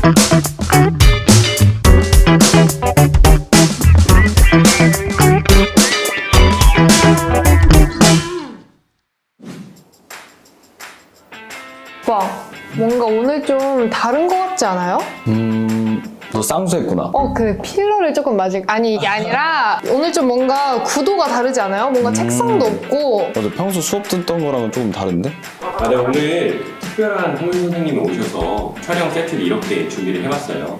와, 뭔가 오늘 좀 다른 것 같지 않아요? 너 쌍수했구나. 그 필러를 조금 맞은 아니 이게 아니라 오늘 좀 뭔가 구도가 다르지 않아요? 뭔가 책상도 없고. 맞아, 평소 수업 듣던 거랑은 조금 다른데? 네, 오늘 특별한 홍윤 선생님이 오셔서 촬영 세트를 이렇게 준비를 해봤어요.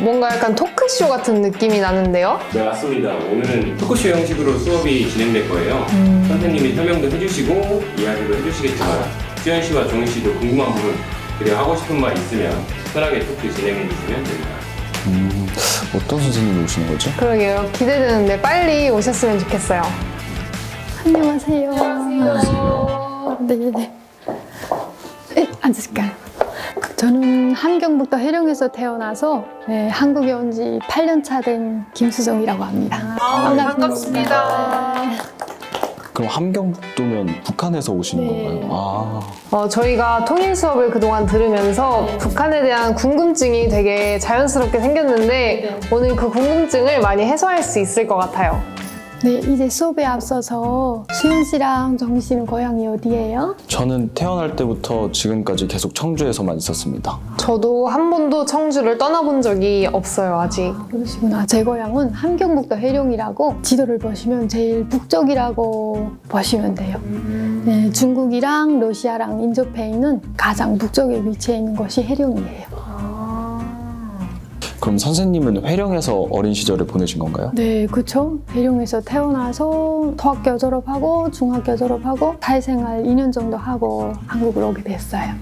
뭔가 약간 토크쇼 같은 느낌이 나는데요? 네, 맞습니다. 오늘은 토크쇼 형식으로 수업이 진행될 거예요. 선생님이 설명도 해주시고 이야기도 해주시겠지만 수현 씨와 종희 씨도 궁금한 부분 그리고 하고 싶은 말 있으면 편하게 토크 진행해 주시면 됩니다. 어떤 선생님이 오시는 거지? 그러게요. 기대되는데 빨리 오셨으면 좋겠어요. 안녕하세요. 네네. 네, 앉으실까요? 저는 함경북도 해령에서 태어나서 한국에 온 지 8년 차 된 김수정이라고 합니다. 반갑습니다. 그럼 함경북도면 북한에서 오시는 네. 건가요? 저희가 통일 수업을 그동안 들으면서 북한에 대한 궁금증이 되게 자연스럽게 생겼는데 오늘 그 궁금증을 많이 해소할 수 있을 것 같아요. 네, 이제 수업에 앞서서 수현 씨랑 정희 씨는 고향이 어디예요? 저는 태어날 때부터 지금까지 계속 청주에서만 있었습니다. 저도 한 번도 청주를 떠나본 적이 없어요, 아직. 그러시구나. 제 고향은 함경북도 해령이라고 지도를 보시면 제일 북쪽이라고 보시면 돼요. 네, 중국이랑 러시아랑 인접해 있는 가장 북쪽에 위치해 있는 곳이 해령이에요. 그럼 선생님은 회령에서 어린 시절을 보내신 건가요? 네, 그쵸. 해령에서 태어나서 토학교 졸업하고 중학교 졸업하고 사회생활 2년 정도 하고 한국으로 오게 됐어요.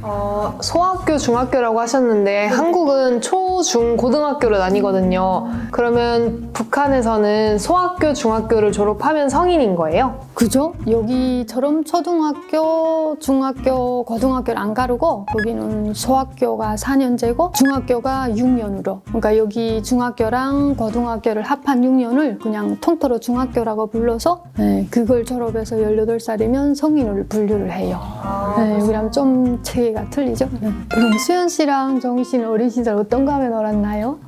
소학교, 중학교라고 하셨는데 한국은 초, 중, 고등학교로 나뉘거든요. 그러면 북한에서는 소학교, 중학교를 졸업하면 성인인 거예요? 그죠? 여기처럼 초등학교, 중학교, 고등학교를 안 가르고 여기는 소학교가 4년제고 중학교가 6년으로 그러니까 여기 중학교랑 고등학교를 합한 6년을 그냥 통틀어 중학교라고 불러서 그걸 졸업해서 18살이면 성인으로 분류를 해요. 여기랑 좀 체계가 틀리죠? 그럼 수현 씨랑 정희 씨는 어린 시절 어떤 과에 놀았나요?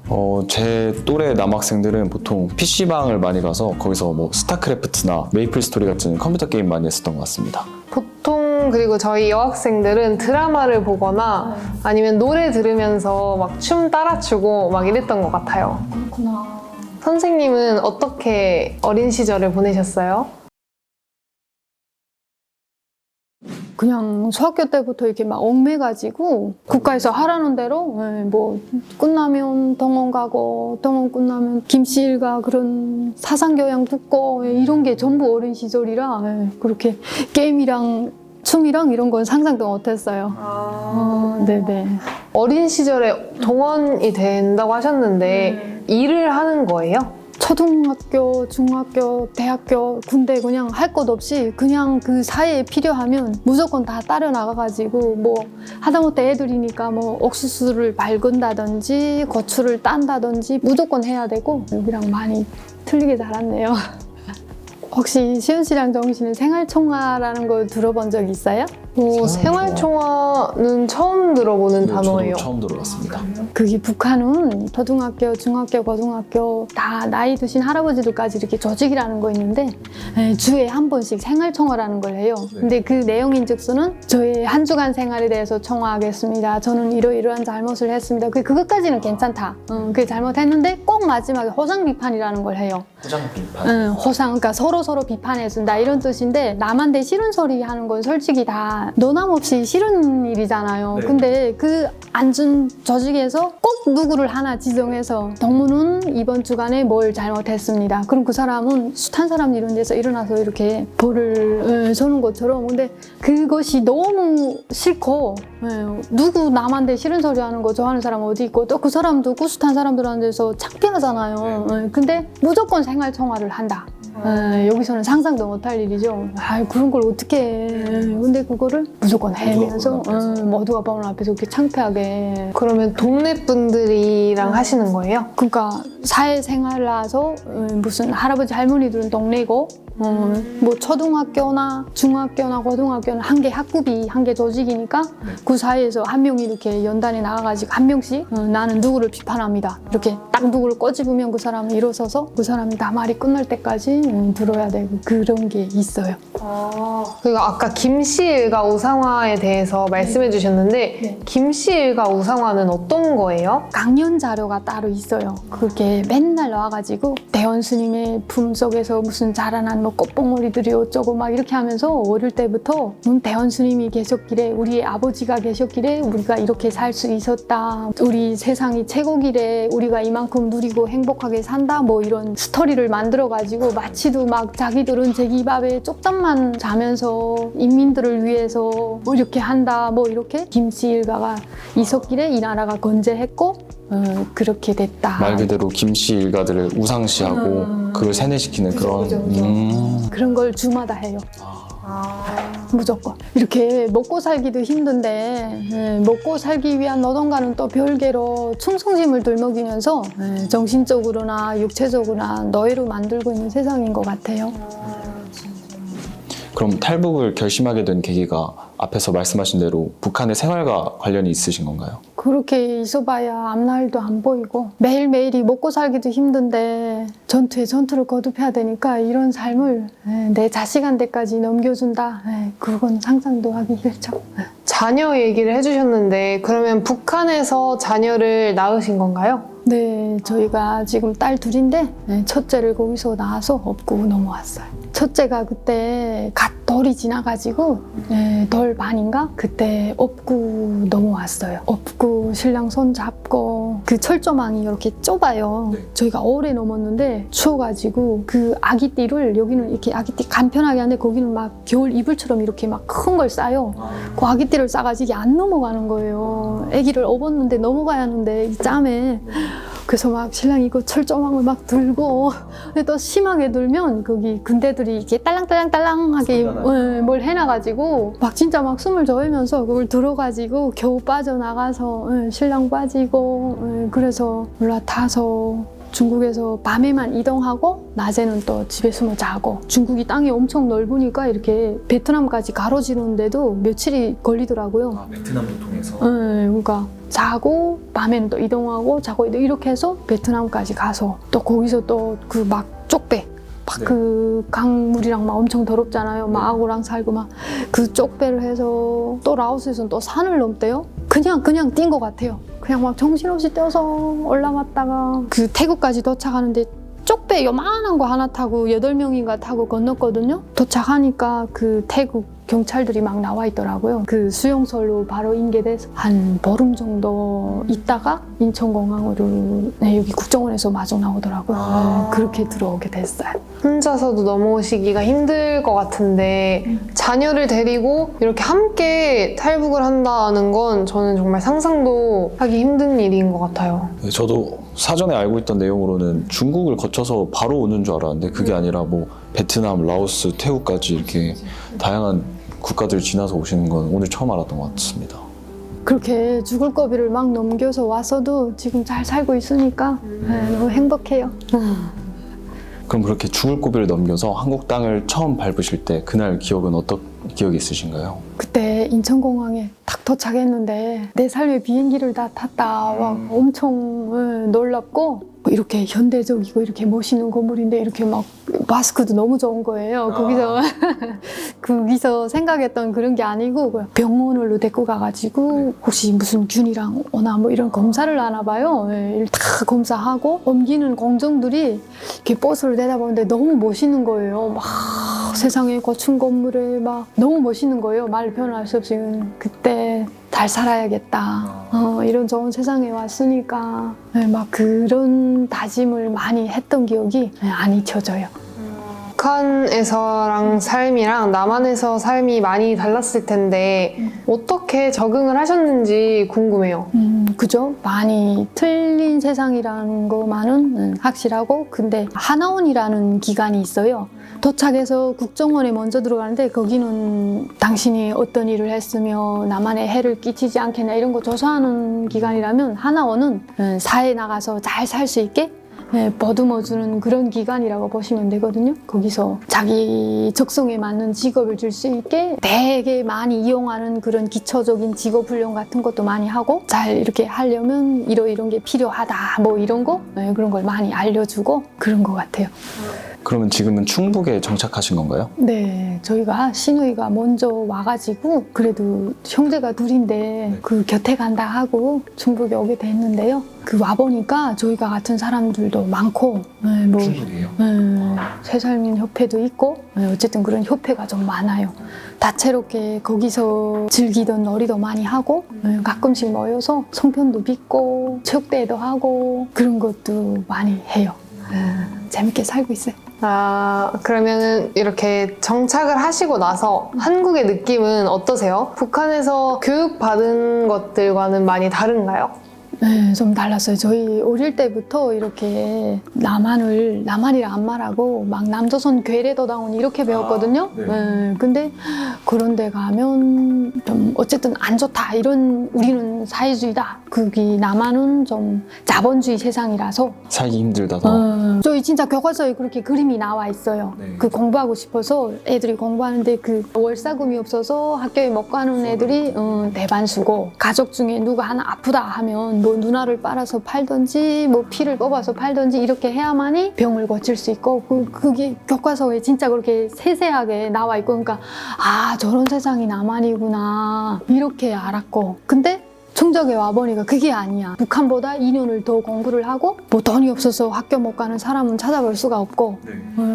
제 또래 남학생들은 보통 PC방을 많이 가서 거기서 뭐 스타크래프트나 메이플 스토리 같은 컴퓨터 게임 많이 했었던 것 같습니다. 보통 그리고 저희 여학생들은 드라마를 보거나 아니면 노래 들으면서 막 춤 따라 추고 막 이랬던 것 같아요. 그렇구나. 선생님은 어떻게 어린 시절을 보내셨어요? 그냥 중학교 때부터 이렇게 막 얽매가지고 국가에서 하라는 대로 뭐 끝나면 동원 가고 동원 끝나면 김씨일 가 그런 사상교양 듣고 이런 게 전부 어린 시절이라 그렇게 게임이랑 춤이랑 이런 건 상상도 못했어요. 네네. 어린 시절에 동원이 된다고 하셨는데 일을 하는 거예요? 초등학교, 중학교, 대학교, 군대 그냥 할 것 없이 그냥 그 사이에 필요하면 무조건 다 따려 나가가지고 뭐 하다못해 애들이니까 뭐 옥수수를 밟은다든지 고추를 딴다든지 무조건 해야 되고 여기랑 많이 틀리게 자랐네요. 혹시 시은 씨랑 정희 씨는 생활총화라는 걸 들어본 적 있어요? 생활총화는 처음 들어보는 단어예요. 저도 처음 들어봤습니다. 그게 북한은 초등학교, 중학교, 고등학교 다 나이 드신 할아버지들까지 이렇게 조직이라는 거 있는데 주에 한 번씩 생활총화라는 걸 해요. 근데 그 내용인즉서는 저의 한 주간 생활에 대해서 총화하겠습니다. 저는 이러이러한 잘못을 했습니다. 그것까지는 괜찮다. 그 잘못했는데 꼭 마지막에 호상 비판이라는 걸 해요. 호상 비판? 호상, 그러니까 서로 비판해준다 이런 뜻인데 남한테 싫은 소리 하는 건 솔직히 다 너남없이 싫은 일이잖아요. 네. 근데 그 앉은 조직에서 꼭 누구를 하나 지정해서 동무는 이번 주간에 뭘 잘못했습니다. 그럼 그 사람은 숱한 사람 이런 데서 일어나서 이렇게 벌을 서는 것처럼 근데 그것이 너무 싫고 누구 남한테 싫은 소리 하는 거 좋아하는 사람 어디 있고 또 그 사람도 꾸숱한 사람들한테서 창피하잖아요. 근데 무조건 생활총화를 한다. 여기서는 상상도 못할 일이죠. 그런 걸 어떻게 해. 근데 그거를 무조건 해면서 모두가 보는 앞에서 이렇게 창피하게. 그러면 동네 분들이랑 하시는 거예요? 그러니까 사회생활을 해서 무슨 할아버지 할머니들은 동네고 뭐 초등학교나 중학교나 고등학교는 한 개 학급이 한 개 조직이니까 그 사이에서 한 명이 이렇게 연단에 나가가지고 한 명씩 나는 누구를 비판합니다. 이렇게 딱 누구를 꼬집으면 그 사람은 일어서서 그 사람이 다 말이 끝날 때까지 들어야 되고 그런 게 있어요. 그리고 아까 김씨일가 우상화에 대해서 말씀해 주셨는데 김씨일가 우상화는 어떤 거예요? 강연 자료가 따로 있어요. 그게 맨날 나와가지고 대원 스님의 품속에서 무슨 자라난 뭐 꽃봉오리들이 어쩌고 막 이렇게 하면서 어릴 때부터 대원 스님이 계셨길래 우리의 아버지가 계셨길래 우리가 이렇게 살 수 있었다. 우리 세상이 최고길래 우리가 이만큼 누리고 행복하게 산다. 뭐 이런 스토리를 만들어가지고 마치도 막 자기들은 제기밥에 쪽잠만 자면서 인민들을 위해서 뭐 이렇게 한다. 뭐 이렇게 김씨 일가가 있었길래 이 나라가 건재했고 그렇게 됐다. 말 그대로 김씨 일가들을 우상시하고 그걸 세뇌시키는 그런. 그런 걸 주마다 해요. 무조건. 이렇게 먹고 살기도 힘든데 먹고 살기 위한 노동가는 또 별개로 충성심을 들먹이면서 정신적으로나 육체적으로나 노예로 만들고 있는 세상인 것 같아요. 그럼 탈북을 결심하게 된 계기가 앞에서 말씀하신 대로 북한의 생활과 관련이 있으신 건가요? 그렇게 있어봐야 앞날도 안 보이고 매일매일이 먹고 살기도 힘든데 전투에 전투를 거듭해야 되니까 이런 삶을 내 자식한테까지 넘겨준다. 그건 상상도 하기 싫죠. 자녀 얘기를 해주셨는데 그러면 북한에서 자녀를 낳으신 건가요? 네, 저희가 지금 딸 둘인데 첫째를 거기서 낳아서 업고 넘어왔어요. 첫째가 그때 갓 돌이 지나가지고 돌 반인가? 그때 업고 넘어왔어요. 업고 신랑 손 잡고 그 철조망이 이렇게 좁아요. 저희가 오래 넘었는데 추워가지고 그 아기띠를 여기는 이렇게 아기띠 간편하게 하는데 거기는 막 겨울 이불처럼 이렇게 막 큰 걸 싸요. 그 아기띠를 싸가지고 이게 안 넘어가는 거예요. 아기를 업었는데 넘어가야 하는데 이 짬에 그래서 막 신랑이 그 철조망을 막 들고 근데 또 심하게 들면 거기 군대들이 이렇게 딸랑딸랑딸랑하게 뭘 해놔가지고 막 진짜 막 숨을 저으면서 그걸 들어가지고 겨우 빠져나가서 신랑 빠지고 그래서 올라타서 중국에서 밤에만 이동하고 낮에는 또 집에 숨어 자고 중국이 땅이 엄청 넓으니까 이렇게 베트남까지 가로지르는데도 며칠이 걸리더라고요. 베트남도 통해서? 그러니까 자고 밤에는 또 이동하고 자고 이렇게 해서 베트남까지 가서 또 거기서 또 그 막 쪽배 막 그 강물이랑 막 엄청 더럽잖아요. 막 악어랑 살고 막 그 쪽배를 해서 또 라오스에서는 또 산을 넘대요. 그냥 뛴 것 같아요. 그냥 막 정신없이 뛰어서 올라왔다가 그 태국까지 도착하는데 쪽배 요만한 거 하나 타고 8명인가 타고 건넜거든요. 도착하니까 그 태국 경찰들이 막 나와 있더라고요. 그 수용소로 바로 인계돼서 한 보름 정도 있다가 인천공항으로 여기 국정원에서 마중 나오더라고요. 그렇게 들어오게 됐어요. 혼자서도 넘어오시기가 힘들 것 같은데 자녀를 데리고 이렇게 함께 탈북을 한다는 건 저는 정말 상상도 하기 힘든 일인 것 같아요. 네, 저도 사전에 알고 있던 내용으로는 중국을 거쳐서 바로 오는 줄 알았는데 그게 아니라 뭐 베트남, 라오스, 태국까지 이렇게 다양한 국가들 지나서 오시는 건 오늘 처음 알았던 것 같습니다. 그렇게 죽을 고비를 막 넘겨서 와서도 지금 잘 살고 있으니까 너무 행복해요. 그럼 그렇게 죽을 고비를 넘겨서 한국 땅을 처음 밟으실 때 그날 기억은 어떤 기억이 있으신가요? 그때 인천공항에 딱 도착했는데 내 삶의 비행기를 다 탔다. 막 엄청 놀랍고 이렇게 현대적이고 이렇게 멋있는 건물인데 이렇게 막 마스크도 너무 좋은 거예요. 거기서 생각했던 그런 게 아니고 병원으로 데리고 가가지고 혹시 무슨 균이랑 오나 뭐 이런 검사를 하나 봐요. 다 검사하고 옮기는 공정들이 이렇게 버스를 내다보는데 너무 멋있는 거예요. 막 세상에 고층 건물에 막 너무 멋있는 거예요. 말 표현할 수 없이 그때 잘 살아야겠다. 이런 좋은 세상에 왔으니까 막 그런 다짐을 많이 했던 기억이 안 잊혀져요. 북한에서랑 삶이랑 남한에서 삶이 많이 달랐을 텐데 어떻게 적응을 하셨는지 궁금해요. 그죠? 많이 틀린 세상이라는 것만은 확실하고 근데 하나원이라는 기관이 있어요. 도착해서 국정원에 먼저 들어가는데 거기는 당신이 어떤 일을 했으며 남한에 해를 끼치지 않겠냐 이런 거 조사하는 기관이라면 하나원은 사회에 나가서 잘 살 수 있게 보듬어주는 그런 기관이라고 보시면 되거든요. 거기서 자기 적성에 맞는 직업을 줄 수 있게 되게 많이 이용하는 그런 기초적인 직업 훈련 같은 것도 많이 하고 잘 이렇게 하려면 이런 게 필요하다 뭐 이런 거 그런 걸 많이 알려주고 그런 것 같아요. 그러면 지금은 충북에 정착하신 건가요? 네, 저희가 시누이가 먼저 와가지고 그래도 형제가 둘인데 그 곁에 간다 하고 충북에 오게 됐는데요. 그 와보니까 저희가 같은 사람들도 많고 뭐 충북이에요? 새살민 협회도 있고 어쨌든 그런 협회가 좀 많아요. 다채롭게 거기서 즐기던 놀이도 많이 하고 가끔씩 모여서 송편도 빚고 체육대회도 하고 그런 것도 많이 해요. 재밌게 살고 있어요. 아, 그러면은 이렇게 정착을 하시고 나서 한국의 느낌은 어떠세요? 북한에서 교육받은 것들과는 많이 다른가요? 네, 좀 달랐어요. 저희 어릴 때부터 이렇게 남한이라 안 말하고 막 남조선 괴뢰도당원 이렇게 배웠거든요. 근데 그런 데 가면 좀 어쨌든 안 좋다. 이런 우리는 사회주의다. 거기 남한은 좀 자본주의 세상이라서 살기 힘들다 더. 저희 진짜 교과서에 그렇게 그림이 나와 있어요. 네. 그 공부하고 싶어서 애들이 공부하는데 그 월사금이 없어서 학교에 못 가는 애들이 대반수고 가족 중에 누가 하나 아프다 하면 뭐 누나를 빨아서 팔던지 뭐 피를 뽑아서 팔던지 이렇게 해야만이 병을 고칠 수 있고 그게 교과서에 진짜 그렇게 세세하게 나와 있고 그러니까 아 저런 세상이 남한이구나 이렇게 알았고 근데 충적에 와보니까 그게 아니야. 북한보다 2년을 더 공부를 하고 뭐 돈이 없어서 학교 못 가는 사람은 찾아볼 수가 없고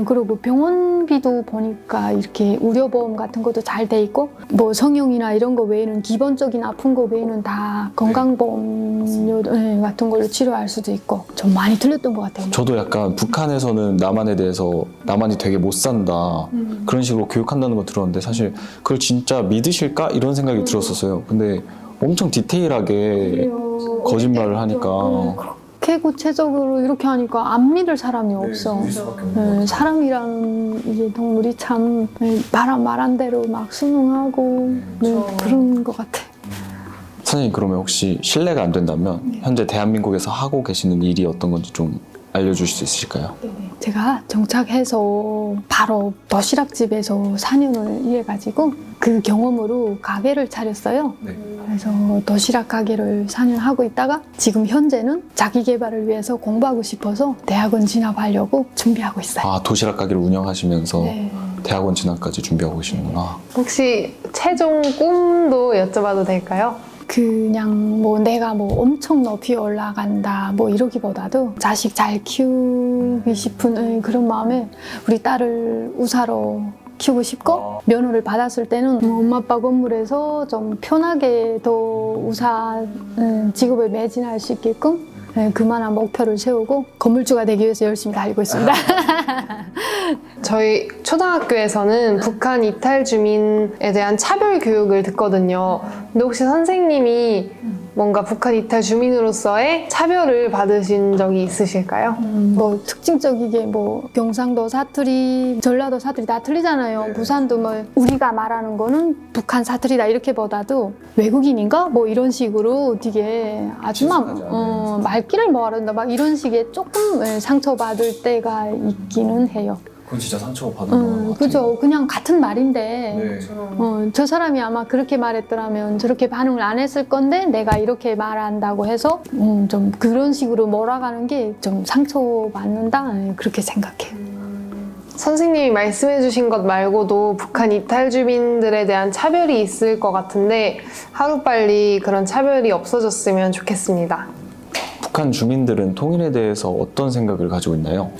그리고 병원비도 보니까 이렇게 의료보험 같은 것도 잘 돼 있고 뭐 성형이나 이런 거 외에는 기본적인 아픈 거 외에는 다 건강보험료 같은 걸로 치료할 수도 있고 좀 많이 틀렸던 것 같아요. 저도 약간 북한에서는 남한에 대해서 남한이 되게 못 산다 그런 식으로 교육한다는 거 들었는데 사실 그걸 진짜 믿으실까? 이런 생각이 들었었어요. 근데 엄청 디테일하게 거짓말을 하니까 그렇게 구체적으로 이렇게 하니까 안 믿을 사람이 없어. 사람이라는 이게 동물이 참 말한 대로 막 순응하고 그런 것 같아. 선생님 그러면 혹시 실례가 안 된다면 현재 대한민국에서 하고 계시는 일이 어떤 건지 좀 알려주실 수 있으실까요? 제가 정착해서 바로 도시락집에서 4년을 일해가지고 그 경험으로 가게를 차렸어요. 그래서 도시락 가게를 4년 하고 있다가 지금 현재는 자기 개발을 위해서 공부하고 싶어서 대학원 진학하려고 준비하고 있어요. 아 도시락 가게를 운영하시면서 네. 대학원 진학까지 준비하고 계시는구나. 혹시 최종 꿈도 여쭤봐도 될까요? 그냥 뭐 내가 뭐 엄청 높이 올라간다 뭐 이러기보다도 자식 잘 키우기 싶은 그런 마음에 우리 딸을 우사로 키우고 싶고 면허를 받았을 때는 엄마 아빠 건물에서 좀 편하게 더 우사 직업을 매진할 수 있게끔 그만한 목표를 세우고 건물주가 되기 위해서 열심히 달리고 있습니다. 저희 초등학교에서는 북한 이탈 주민에 대한 차별 교육을 듣거든요. 근데 혹시 선생님이 뭔가 북한 이탈 주민으로서의 차별을 받으신 적이 있으실까요? 뭐 특징적이게 뭐 경상도 사투리, 전라도 사투리 다 틀리잖아요. 부산도 뭐 우리가 말하는 거는 북한 사투리다 이렇게보다도 외국인인가? 뭐 이런 식으로 되게 아줌마 말귀를 뭐 하는다 막 이런 식의 조금 상처받을 때가 있기는 해요. 그건 진짜 상처받는 거 같아요. 그죠. 그냥 같은 말인데 저 사람이 아마 그렇게 말했더라면 저렇게 반응을 안 했을 건데 내가 이렇게 말한다고 해서 좀 그런 식으로 몰아가는 게 좀 상처받는다 그렇게 생각해요. 선생님이 말씀해주신 것 말고도 북한 이탈 주민들에 대한 차별이 있을 것 같은데 하루빨리 그런 차별이 없어졌으면 좋겠습니다. 북한 주민들은 통일에 대해서 어떤 생각을 가지고 있나요?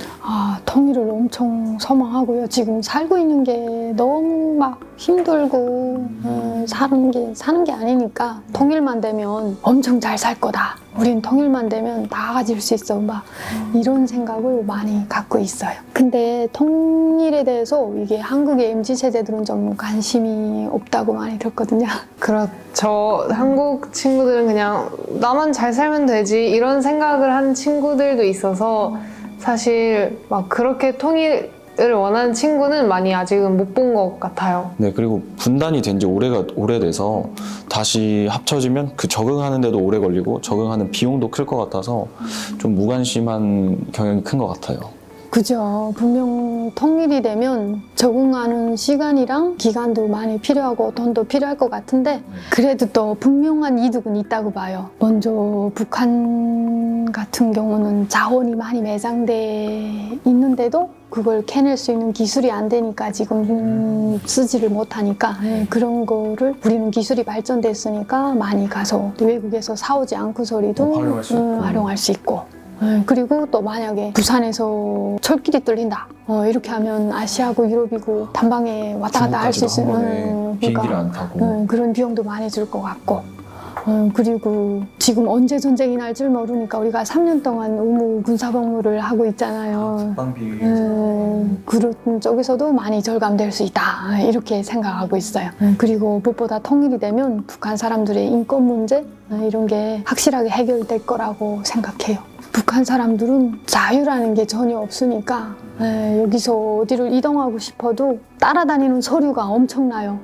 통일을 엄청 소망하고요. 지금 살고 있는 게 너무 막 힘들고 사는 게 아니니까 통일만 되면 엄청 잘 살 거다. 우린 통일만 되면 다 가질 수 있어. 막 이런 생각을 많이 갖고 있어요. 근데 통일에 대해서 이게 한국의 MZ 세대들은 좀 관심이 없다고 많이 들었거든요. 그렇죠. 한국 친구들은 그냥 나만 잘 살면 되지 이런 생각을 하는 친구들도 있어서 사실 막 그렇게 통일에 원하는 친구는 많이 아직은 못 본 것 같아요. 네, 그리고 분단이 된 지 오래돼서 다시 합쳐지면 그 적응하는데도 오래 걸리고 적응하는 비용도 클 것 같아서 좀 무관심한 경향이 큰 것 같아요. 그죠. 분명 통일이 되면 적응하는 시간이랑 기간도 많이 필요하고 돈도 필요할 것 같은데 그래도 또 분명한 이득은 있다고 봐요. 먼저 북한 같은 경우는 자원이 많이 매장돼 있는데도 그걸 캐낼 수 있는 기술이 안 되니까 지금 쓰지를 못하니까 그런 거를 우리는 기술이 발전됐으니까 많이 가서 외국에서 사오지 않고서리도 활용할 수 있고. 활용할 수 있고 그리고 또 만약에 부산에서 철길이 뚫린다 이렇게 하면 아시아고 유럽이고 단방에 왔다 갔다 할 수 중국까지도 한 번에 있는 비행기를 안 타고 그런 비용도 많이 들 것 같고 그리고 지금 언제 전쟁이 날 줄 모르니까 우리가 3년 동안 의무 군사복무를 하고 있잖아요. 그런 쪽에서도 많이 절감될 수 있다 이렇게 생각하고 있어요. 그리고 무엇보다 통일이 되면 북한 사람들의 인권 문제 이런 게 확실하게 해결될 거라고 생각해요. 북한 사람들은 자유라는 게 전혀 없으니까 여기서 어디를 이동하고 싶어도 따라다니는 서류가 엄청나요.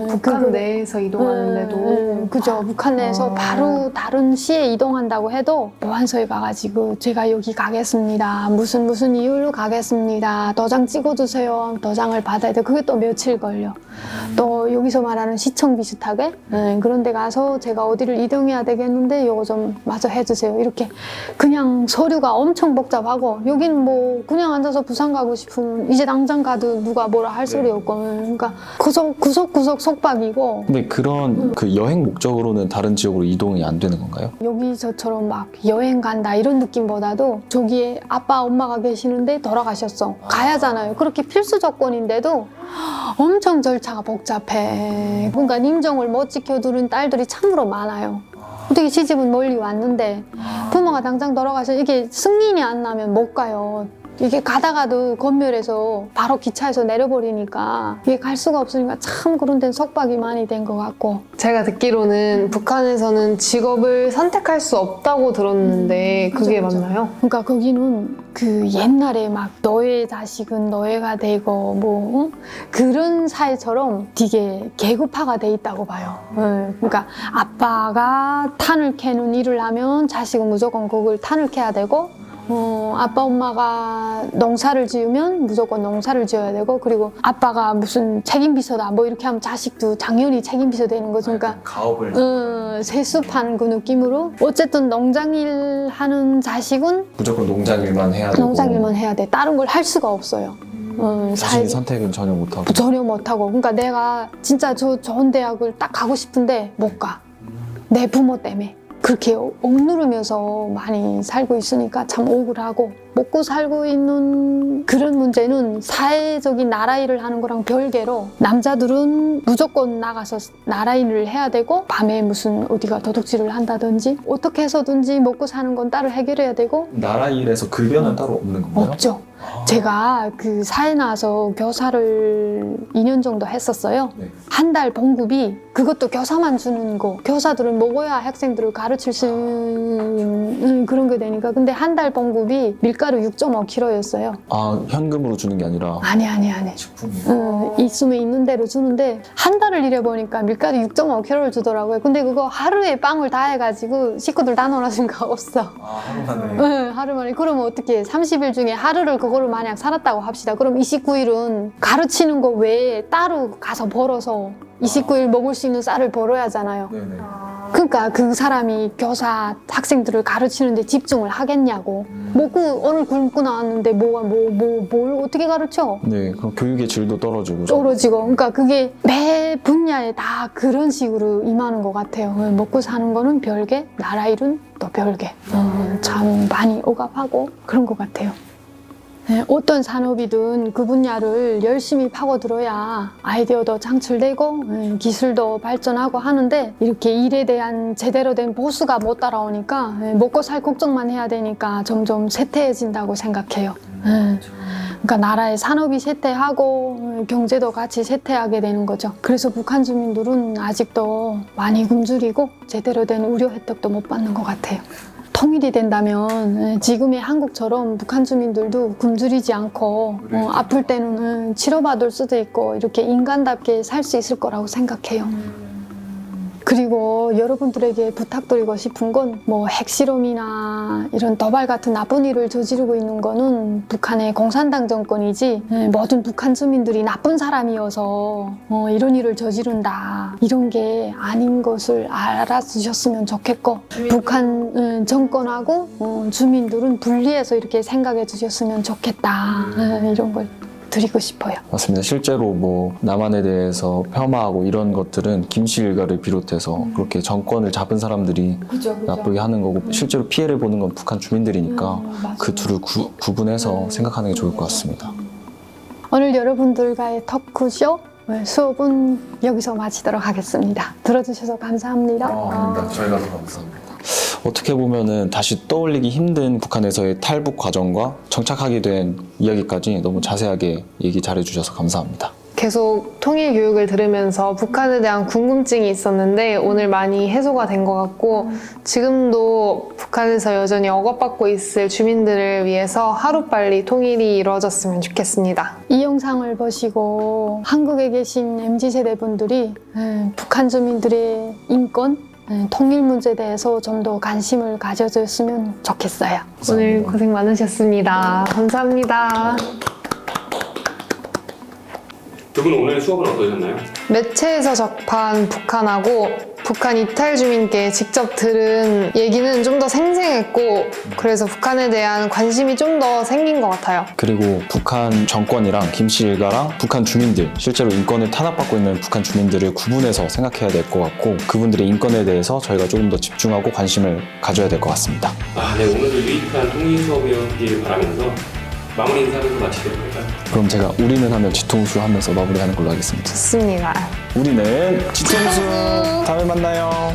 북한 내에서 이동하는데도 그죠. 북한 내에서 아. 바로 다른 시에 이동한다고 해도 보안소에 가가지고 제가 여기 가겠습니다. 무슨 이유로 가겠습니다. 도장 찍어주세요. 도장을 받아야 돼. 그게 또 며칠 걸려. 또 여기서 말하는 시청 비슷하게 그런 데 가서 제가 어디를 이동해야 되겠는데 요거 좀 마저 해주세요. 이렇게 그냥 서류가 엄청 복잡하고 여기는 뭐 그냥 앉아서 부산 가고 싶으면 이제 당장 가도 누가 뭐라 할 소리 없고 그러니까 구석구석 속박이고 근데 그런 그 여행 목적으로는 다른 지역으로 이동이 안 되는 건가요? 여기 저처럼 막 여행 간다 이런 느낌보다도 저기에 아빠 엄마가 계시는데 돌아가셨어 가야잖아요. 그렇게 필수 조건인데도 엄청 절차가 복잡해. 그러니까 임종을 못 지켜두는 딸들이 참으로 많아요. 어떻게 시집은 멀리 왔는데 부모가 당장 돌아가서 이게 승인이 안 나면 못 가요. 이게 가다가도 건멸해서 바로 기차에서 내려버리니까 이게 갈 수가 없으니까 참 그런 데는 속박이 많이 된 것 같고. 제가 듣기로는 북한에서는 직업을 선택할 수 없다고 들었는데 그게 그죠. 맞나요? 그러니까 거기는 그 옛날에 막 너의 자식은 너애가 되고 뭐 그런 사회처럼 되게 계급화가 돼 있다고 봐요. 그러니까 아빠가 탄을 캐는 일을 하면 자식은 무조건 그걸 탄을 캐야 되고 아빠 엄마가 농사를 지으면 무조건 농사를 지어야 되고 그리고 아빠가 무슨 책임비서다 뭐 이렇게 하면 자식도 당연히 책임비서 되는 거죠. 그러니까 가업을 세습하는 그 느낌으로 어쨌든 농장일 하는 자식은 무조건 농장일만 해야 되고 농장일만 해야 돼. 다른 걸 할 수가 없어요. 자신의 선택은 전혀 못하고 전혀 못하고 그러니까 내가 진짜 저 좋은 대학을 딱 가고 싶은데 못 가. 내 부모 때문에. 그렇게 억누르면서 많이 살고 있으니까 참 억울하고 먹고 살고 있는 그런 문제는 사회적인 나라 일을 하는 거랑 별개로 남자들은 무조건 나가서 나라 일을 해야 되고 밤에 무슨 어디가 도둑질을 한다든지 어떻게 해서든지 먹고 사는 건 따로 해결해야 되고 나라 일에서 급여는 따로 없는 건가요? 없죠. 제가 그 사회 나와서 교사를 2년 정도 했었어요. 네. 한 달 봉급이 그것도 교사만 주는 거. 교사들은 먹어야 학생들을 가르칠 수 있는 그런 게 되니까. 근데 한 달 봉급이 밀가루 6.5kg였어요. 아 현금으로 주는 게 아니라 아니. 식품이요? 있으면 있는 대로 주는데 한 달을 일해보니까 밀가루 6.5kg를 주더라고요. 근데 그거 하루에 빵을 다 해가지고 식구들 다 놀아준 거 없어. 아 하루만에 하루 만에. 그러면 어떻게 30일 중에 하루를 그거를 만약 살았다고 합시다. 그럼 29일은 가르치는 거 외에 따로 가서 벌어서 29일 먹을 수 있는 쌀을 벌어야 하잖아요. 네네 그러니까 그 사람이 교사 학생들을 가르치는데 집중을 하겠냐고. 먹고 오늘 굶고 나왔는데 뭘 어떻게 가르쳐? 네 그럼 교육의 질도 떨어지고 떨어지고. 그러니까 그게 매 분야에 다 그런 식으로 임하는 것 같아요. 먹고 사는 거는 별개, 나라 일은 또 별개. 참 많이 억압하고 그런 것 같아요. 네, 어떤 산업이든 그 분야를 열심히 파고들어야 아이디어도 창출되고 기술도 발전하고 하는데 이렇게 일에 대한 제대로 된 보수가 못 따라오니까 먹고 살 걱정만 해야 되니까 점점 쇠퇴해진다고 생각해요. 그러니까 나라의 산업이 쇠퇴하고 경제도 같이 쇠퇴하게 되는 거죠. 그래서 북한 주민들은 아직도 많이 굶주리고 제대로 된 의료 혜택도 못 받는 것 같아요. 통일이 된다면 지금의 한국처럼 북한 주민들도 굶주리지 않고 아플 때는 치료받을 수도 있고 이렇게 인간답게 살 수 있을 거라고 생각해요. 그리고 여러분들에게 부탁드리고 싶은 건 뭐 핵실험이나 이런 도발 같은 나쁜 일을 저지르고 있는 거는 북한의 공산당 정권이지 모든 북한 주민들이 나쁜 사람이어서 이런 일을 저지른다 이런 게 아닌 것을 알아주셨으면 좋겠고 북한 정권하고 주민들은 분리해서 이렇게 생각해 주셨으면 좋겠다 이런 걸 드리고 싶어요. 맞습니다. 실제로 뭐 남한에 대해서 폄하하고 이런 것들은 김씨 일가를 비롯해서 그렇게 정권을 잡은 사람들이 나쁘게 하는 거고 실제로 피해를 보는 건 북한 주민들이니까 그 둘을 구분해서 생각하는 게 좋을 것 같습니다. 오늘 여러분들과의 토크쇼 수업은 여기서 마치도록 하겠습니다. 들어주셔서 감사합니다. 저희가 더 감사합니다. 어떻게 보면은 다시 떠올리기 힘든 북한에서의 탈북 과정과 정착하게 된 이야기까지 너무 자세하게 얘기 잘해주셔서 감사합니다. 계속 통일 교육을 들으면서 북한에 대한 궁금증이 있었는데 오늘 많이 해소가 된 것 같고 지금도 북한에서 여전히 억압받고 있을 주민들을 위해서 하루빨리 통일이 이루어졌으면 좋겠습니다. 이 영상을 보시고 한국에 계신 MZ세대 분들이 북한 주민들의 인권, 통일 문제에 대해서 좀 더 관심을 가져줬으면 좋겠어요. 오늘 고생 많으셨습니다. 감사합니다. 두 분 오늘 수업은 어떠셨나요? 매체에서 접한 북한하고 북한 이탈 주민께 직접 들은 얘기는 좀 더 생생했고 그래서 북한에 대한 관심이 좀 더 생긴 것 같아요. 그리고 북한 정권이랑 김씨 일가랑 북한 주민들 실제로 인권을 탄압받고 있는 북한 주민들을 구분해서 생각해야 될 것 같고 그분들의 인권에 대해서 저희가 조금 더 집중하고 관심을 가져야 될 것 같습니다. 네, 오늘도 유익한 통일 수업이었기를 바라면서 마무리 인사를 마치도록 할까요? 그럼 제가 우리는 하면 뒤통수 하면서 마무리하는 걸로 하겠습니다. 좋습니다. 우리는 뒤통수 다음에 만나요.